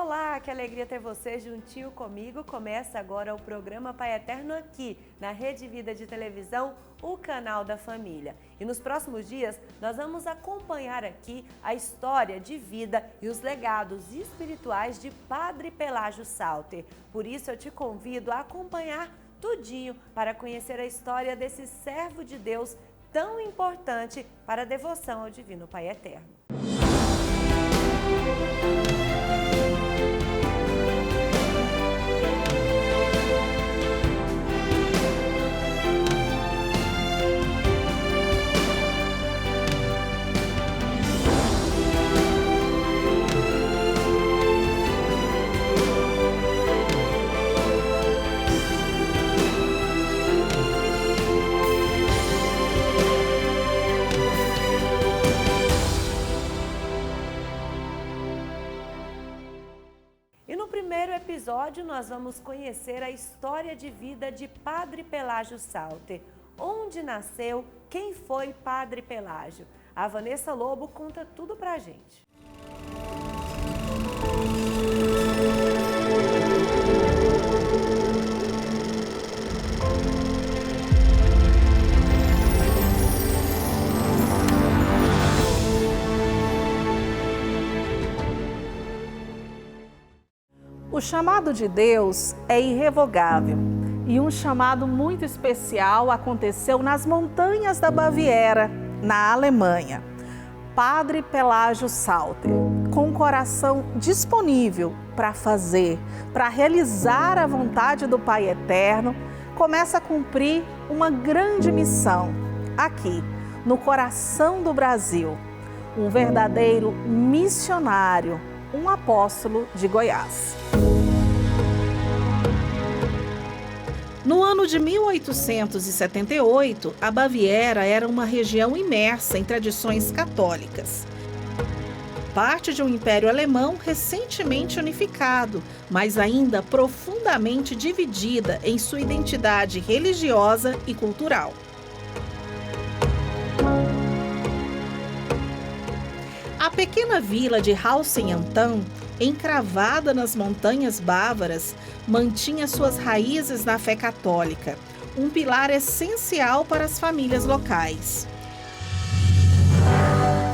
Olá, que alegria ter você juntinho comigo. Começa agora o programa Pai Eterno aqui, na Rede Vida de Televisão, o canal da família. E nos próximos dias, nós vamos acompanhar aqui a história de vida e os legados espirituais de Padre Pelágio Salter. Por isso, eu te convido a acompanhar tudinho para conhecer a história desse servo de Deus tão importante para a devoção ao Divino Pai Eterno. No primeiro episódio, nós vamos conhecer a história de vida de Padre Pelágio Salter. Onde nasceu, quem foi Padre Pelágio? A Vanessa Lobo conta tudo pra gente. O chamado de Deus é irrevogável e um chamado muito especial aconteceu nas montanhas da Baviera, na Alemanha. Padre Pelágio Salter, com o coração disponível para fazer, para realizar a vontade do Pai Eterno, começa a cumprir uma grande missão aqui, no coração do Brasil. Um verdadeiro missionário, um apóstolo de Goiás. No ano de 1878, a Baviera era uma região imersa em tradições católicas. Parte de um império alemão recentemente unificado, mas ainda profundamente dividida em sua identidade religiosa e cultural. A pequena vila de Hausen-Antan, encravada nas montanhas bávaras, mantinha suas raízes na fé católica, um pilar essencial para as famílias locais.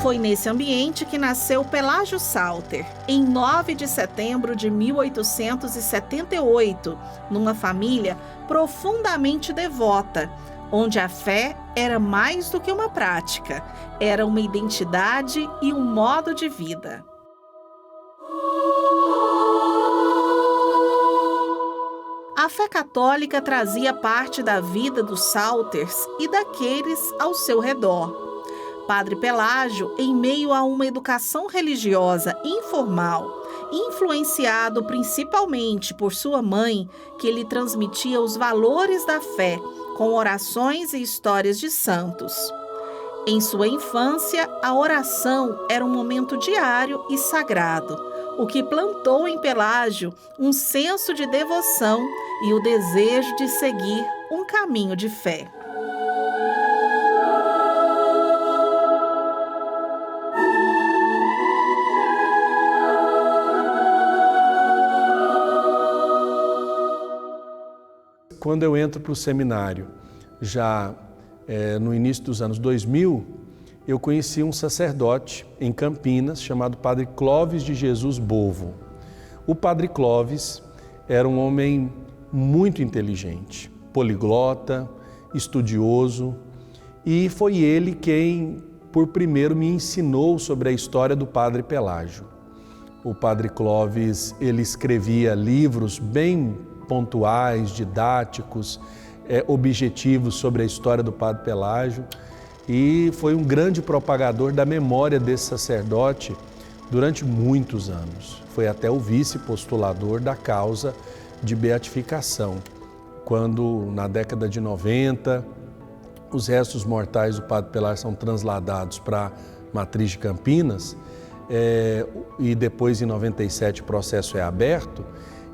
Foi nesse ambiente que nasceu Pelágio Salter, em 9 de setembro de 1878, numa família profundamente devota, onde a fé era mais do que uma prática, era uma identidade e um modo de vida. A fé católica trazia parte da vida dos Salters e daqueles ao seu redor. Padre Pelágio, em meio a uma educação religiosa informal, influenciado principalmente por sua mãe, que lhe transmitia os valores da fé, com orações e histórias de santos. Em sua infância, a oração era um momento diário e sagrado, o que plantou em Pelágio um senso de devoção e o desejo de seguir um caminho de fé. Quando eu entro para o seminário, já no início dos anos 2000, eu conheci um sacerdote em Campinas chamado Padre Clóvis de Jesus Bovo. O Padre Clóvis era um homem muito inteligente, poliglota, estudioso, e foi ele quem, por primeiro, me ensinou sobre a história do Padre Pelágio. O Padre Clóvis, ele escrevia livros bem pontuais, didáticos, objetivos sobre a história do Padre Pelágio, e foi um grande propagador da memória desse sacerdote durante muitos anos. Foi até o vice-postulador da causa de beatificação, quando na década de 90 os restos mortais do Padre Pelágio são transladados para a Matriz de Campinas, e depois em 97 o processo é aberto.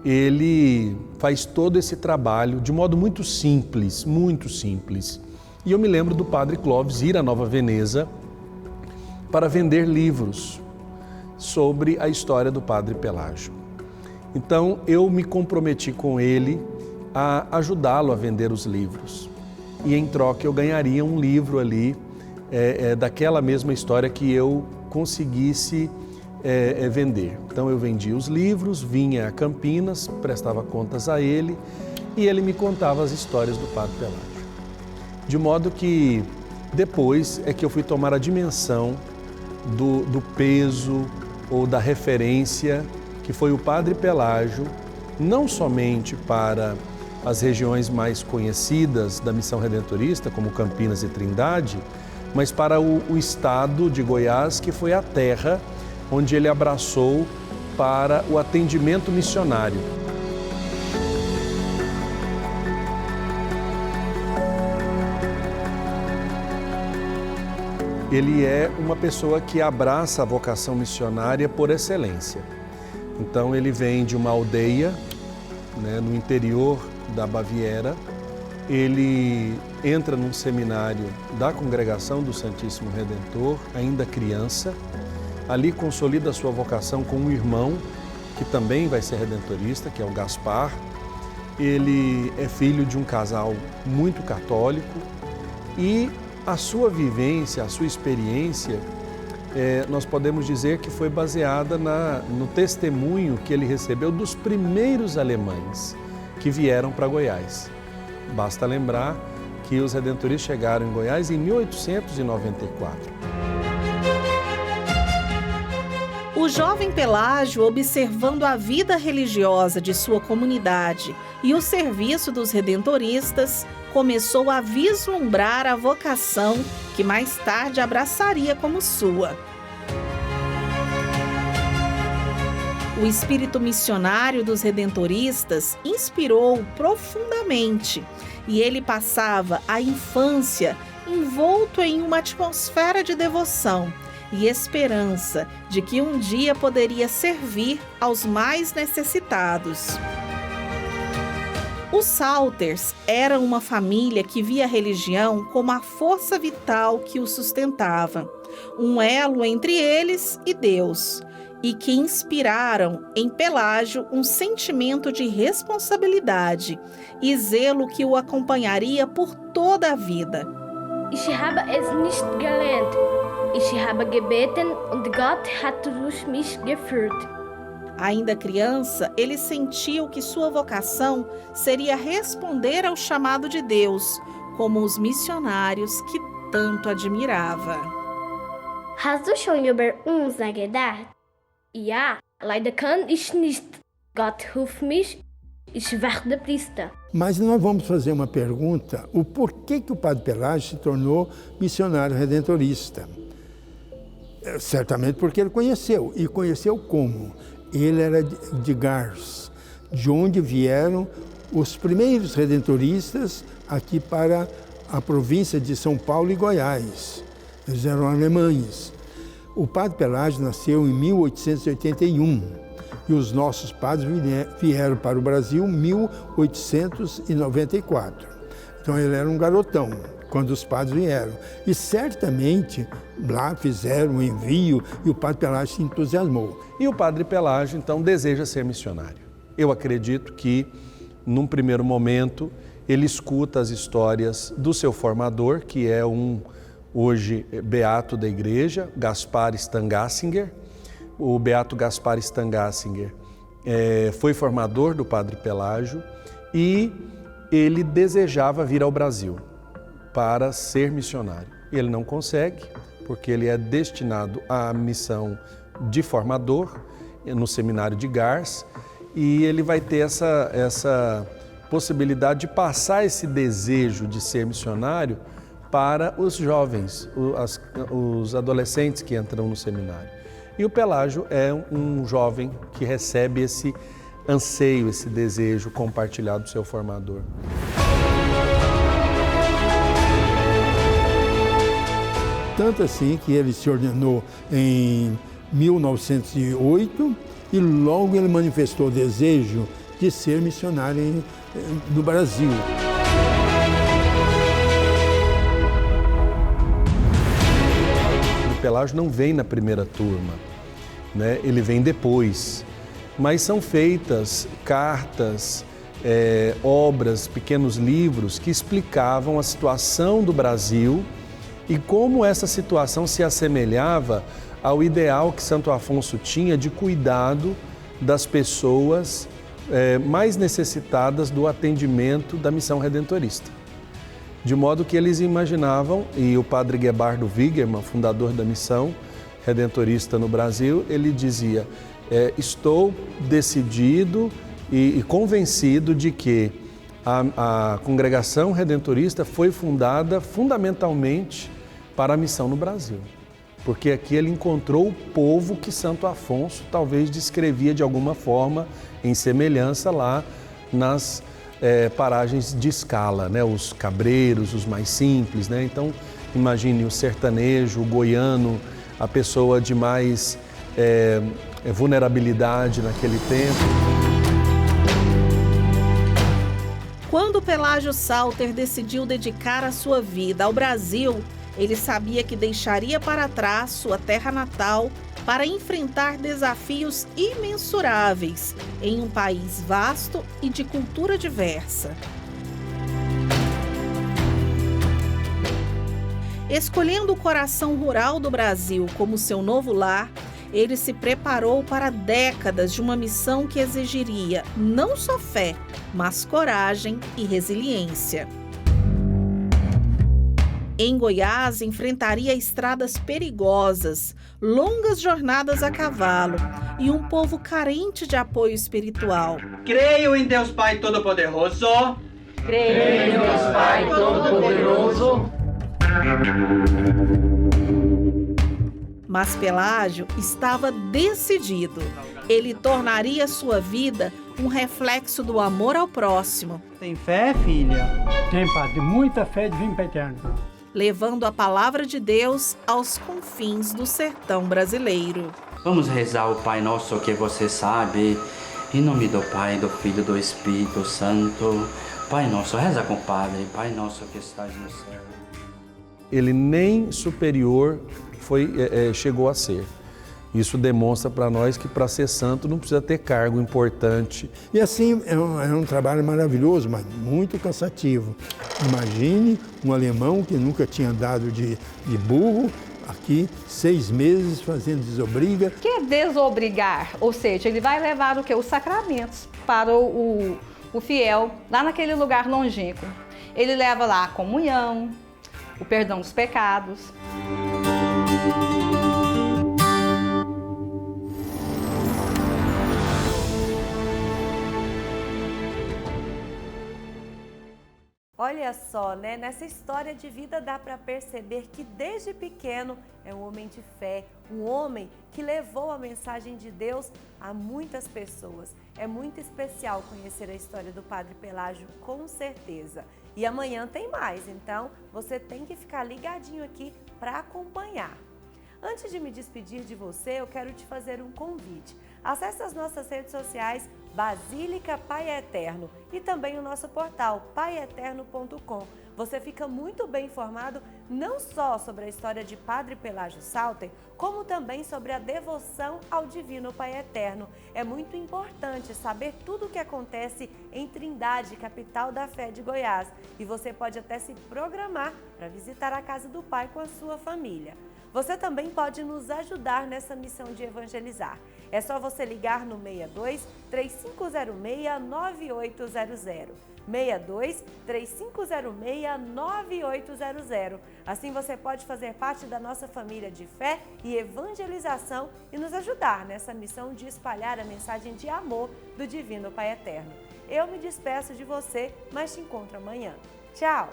Ele faz todo esse trabalho de modo muito simples, muito simples. E eu me lembro do Padre Clóvis ir a Nova Veneza para vender livros sobre a história do Padre Pelágio. Então eu me comprometi com ele a ajudá-lo a vender os livros. E em troca eu ganharia um livro ali daquela mesma história que eu conseguisse vender. Então eu vendia os livros, vinha a Campinas, prestava contas a ele e ele me contava as histórias do Padre Pelágio. De modo que depois é que eu fui tomar a dimensão do peso ou da referência que foi o Padre Pelágio, não somente para as regiões mais conhecidas da Missão Redentorista, como Campinas e Trindade, mas para o estado de Goiás, que foi a terra onde ele abraçou para o atendimento missionário. Ele é uma pessoa que abraça a vocação missionária por excelência. Então ele vem de uma aldeia, no interior da Baviera, ele entra num seminário da Congregação do Santíssimo Redentor, ainda criança, ali consolida a sua vocação com um irmão que também vai ser redentorista, que é o Gaspar. Ele é filho de um casal muito católico e a sua vivência, a sua experiência, nós podemos dizer que foi baseada no testemunho que ele recebeu dos primeiros alemães que vieram para Goiás. Basta lembrar que os redentoristas chegaram em Goiás em 1894. O jovem Pelágio, observando a vida religiosa de sua comunidade e o serviço dos redentoristas, começou a vislumbrar a vocação que mais tarde abraçaria como sua. O espírito missionário dos redentoristas inspirou-o profundamente e ele passava a infância envolto em uma atmosfera de devoção e esperança de que um dia poderia servir aos mais necessitados. Os Salters eram uma família que via a religião como a força vital que os sustentava, um elo entre eles e Deus, e que inspiraram em Pelágio um sentimento de responsabilidade e zelo que o acompanharia por toda a vida. Ich habe es nicht gelernt. Ich habe gebeten und Gott hat durch mich geführt. Ainda criança, ele sentiu que sua vocação seria responder ao chamado de Deus, como os missionários que tanto admirava. Hast du schon über uns nachgedacht? Ja, leider kann ich nicht. Gott hilft mich, ich werde Priester. Mas nós vamos fazer uma pergunta, o porquê que o Padre Pelágio se tornou missionário redentorista? Certamente porque ele conheceu, e conheceu como? Ele era de Gars, de onde vieram os primeiros redentoristas aqui para a província de São Paulo e Goiás. Eles eram alemães. O Padre Pelágio nasceu em 1881 e os nossos padres vieram para o Brasil em 1894. Então ele era um garotão quando os padres vieram. E certamente lá fizeram um envio e o Padre Pelágio se entusiasmou. E o Padre Pelágio, então, deseja ser missionário. Eu acredito que, num primeiro momento, ele escuta as histórias do seu formador, que é hoje beato da igreja, Gaspar Stangassinger. O beato Gaspar Stangassinger foi formador do Padre Pelágio e ele desejava vir ao Brasil para ser missionário. Ele não consegue, porque ele é destinado à missão de formador no seminário de Gars, e ele vai ter essa possibilidade de passar esse desejo de ser missionário para os jovens, os adolescentes que entram no seminário. E o Pelágio é um jovem que recebe esse anseio, esse desejo compartilhado do seu formador. Tanto assim que ele se ordenou em 1908 e logo ele manifestou o desejo de ser missionário no Brasil. O Pelágio não vem na primeira turma, né? Ele vem depois. mas são feitas cartas, obras, pequenos livros que explicavam a situação do Brasil e como essa situação se assemelhava ao ideal que Santo Afonso tinha de cuidado das pessoas mais necessitadas do atendimento da missão redentorista. De modo que eles imaginavam, e o padre Gebardo Wigermann, fundador da missão redentorista no Brasil, ele dizia: estou decidido e convencido de que a congregação redentorista foi fundada fundamentalmente para a missão no Brasil. Porque aqui ele encontrou o povo que Santo Afonso talvez descrevia de alguma forma em semelhança lá nas paragens de escala, né? Os cabreiros, os mais simples, né? Então, imagine o sertanejo, o goiano, a pessoa de mais vulnerabilidade naquele tempo. Quando Pelágio Salter decidiu dedicar a sua vida ao Brasil, ele sabia que deixaria para trás sua terra natal para enfrentar desafios imensuráveis em um país vasto e de cultura diversa. Escolhendo o coração rural do Brasil como seu novo lar, ele se preparou para décadas de uma missão que exigiria não só fé, mas coragem e resiliência. Em Goiás, enfrentaria estradas perigosas, longas jornadas a cavalo e um povo carente de apoio espiritual. Creio em Deus Pai Todo-Poderoso. Creio em Deus Pai Todo-Poderoso. Mas Pelágio estava decidido. Ele tornaria sua vida um reflexo do amor ao próximo. Tem fé, filha? Tem, padre, muita fé de vir para eterno. Levando a palavra de Deus aos confins do sertão brasileiro. Vamos rezar o Pai Nosso que você sabe, em nome do Pai, do Filho e do Espírito Santo. Pai Nosso, reza com o Padre, Pai Nosso que estás no céu. Ele nem superior chegou a ser. Isso demonstra para nós que para ser santo não precisa ter cargo importante. E assim é um trabalho maravilhoso, mas muito cansativo. Imagine um alemão que nunca tinha andado de burro, aqui 6 meses fazendo desobriga. O que é desobrigar? Ou seja, ele vai levar o quê? Os sacramentos para o fiel, lá naquele lugar longínquo. Ele leva lá a comunhão, o perdão dos pecados. Olha só, né? Nessa história de vida dá para perceber que desde pequeno é um homem de fé, um homem que levou a mensagem de Deus a muitas pessoas. É muito especial conhecer a história do Padre Pelágio, com certeza. E amanhã tem mais, então você tem que ficar ligadinho aqui para acompanhar. Antes de me despedir de você, eu quero te fazer um convite. Acesse as nossas redes sociais Basílica Pai Eterno e também o nosso portal paieterno.com. Você fica muito bem informado não só sobre a história de Padre Pelágio Salter, como também sobre a devoção ao Divino Pai Eterno. É muito importante saber tudo o que acontece em Trindade, capital da fé de Goiás. E você pode até se programar para visitar a casa do Pai com a sua família. Você também pode nos ajudar nessa missão de evangelizar. É só você ligar no 62 3506 9800. 62 3506 9800. Assim você pode fazer parte da nossa família de fé e evangelização e nos ajudar nessa missão de espalhar a mensagem de amor do Divino Pai Eterno. Eu me despeço de você, mas te encontro amanhã. Tchau!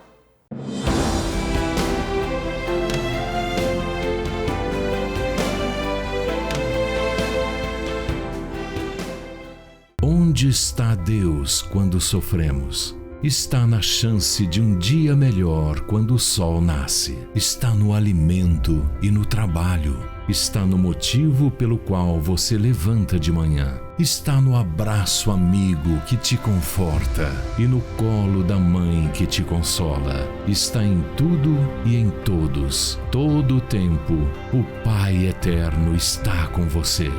Onde está Deus quando sofremos? Está na chance de um dia melhor quando o sol nasce. Está no alimento e no trabalho. Está no motivo pelo qual você levanta de manhã. Está no abraço amigo que te conforta e no colo da mãe que te consola. Está em tudo e em todos. Todo o tempo, o Pai Eterno está com você.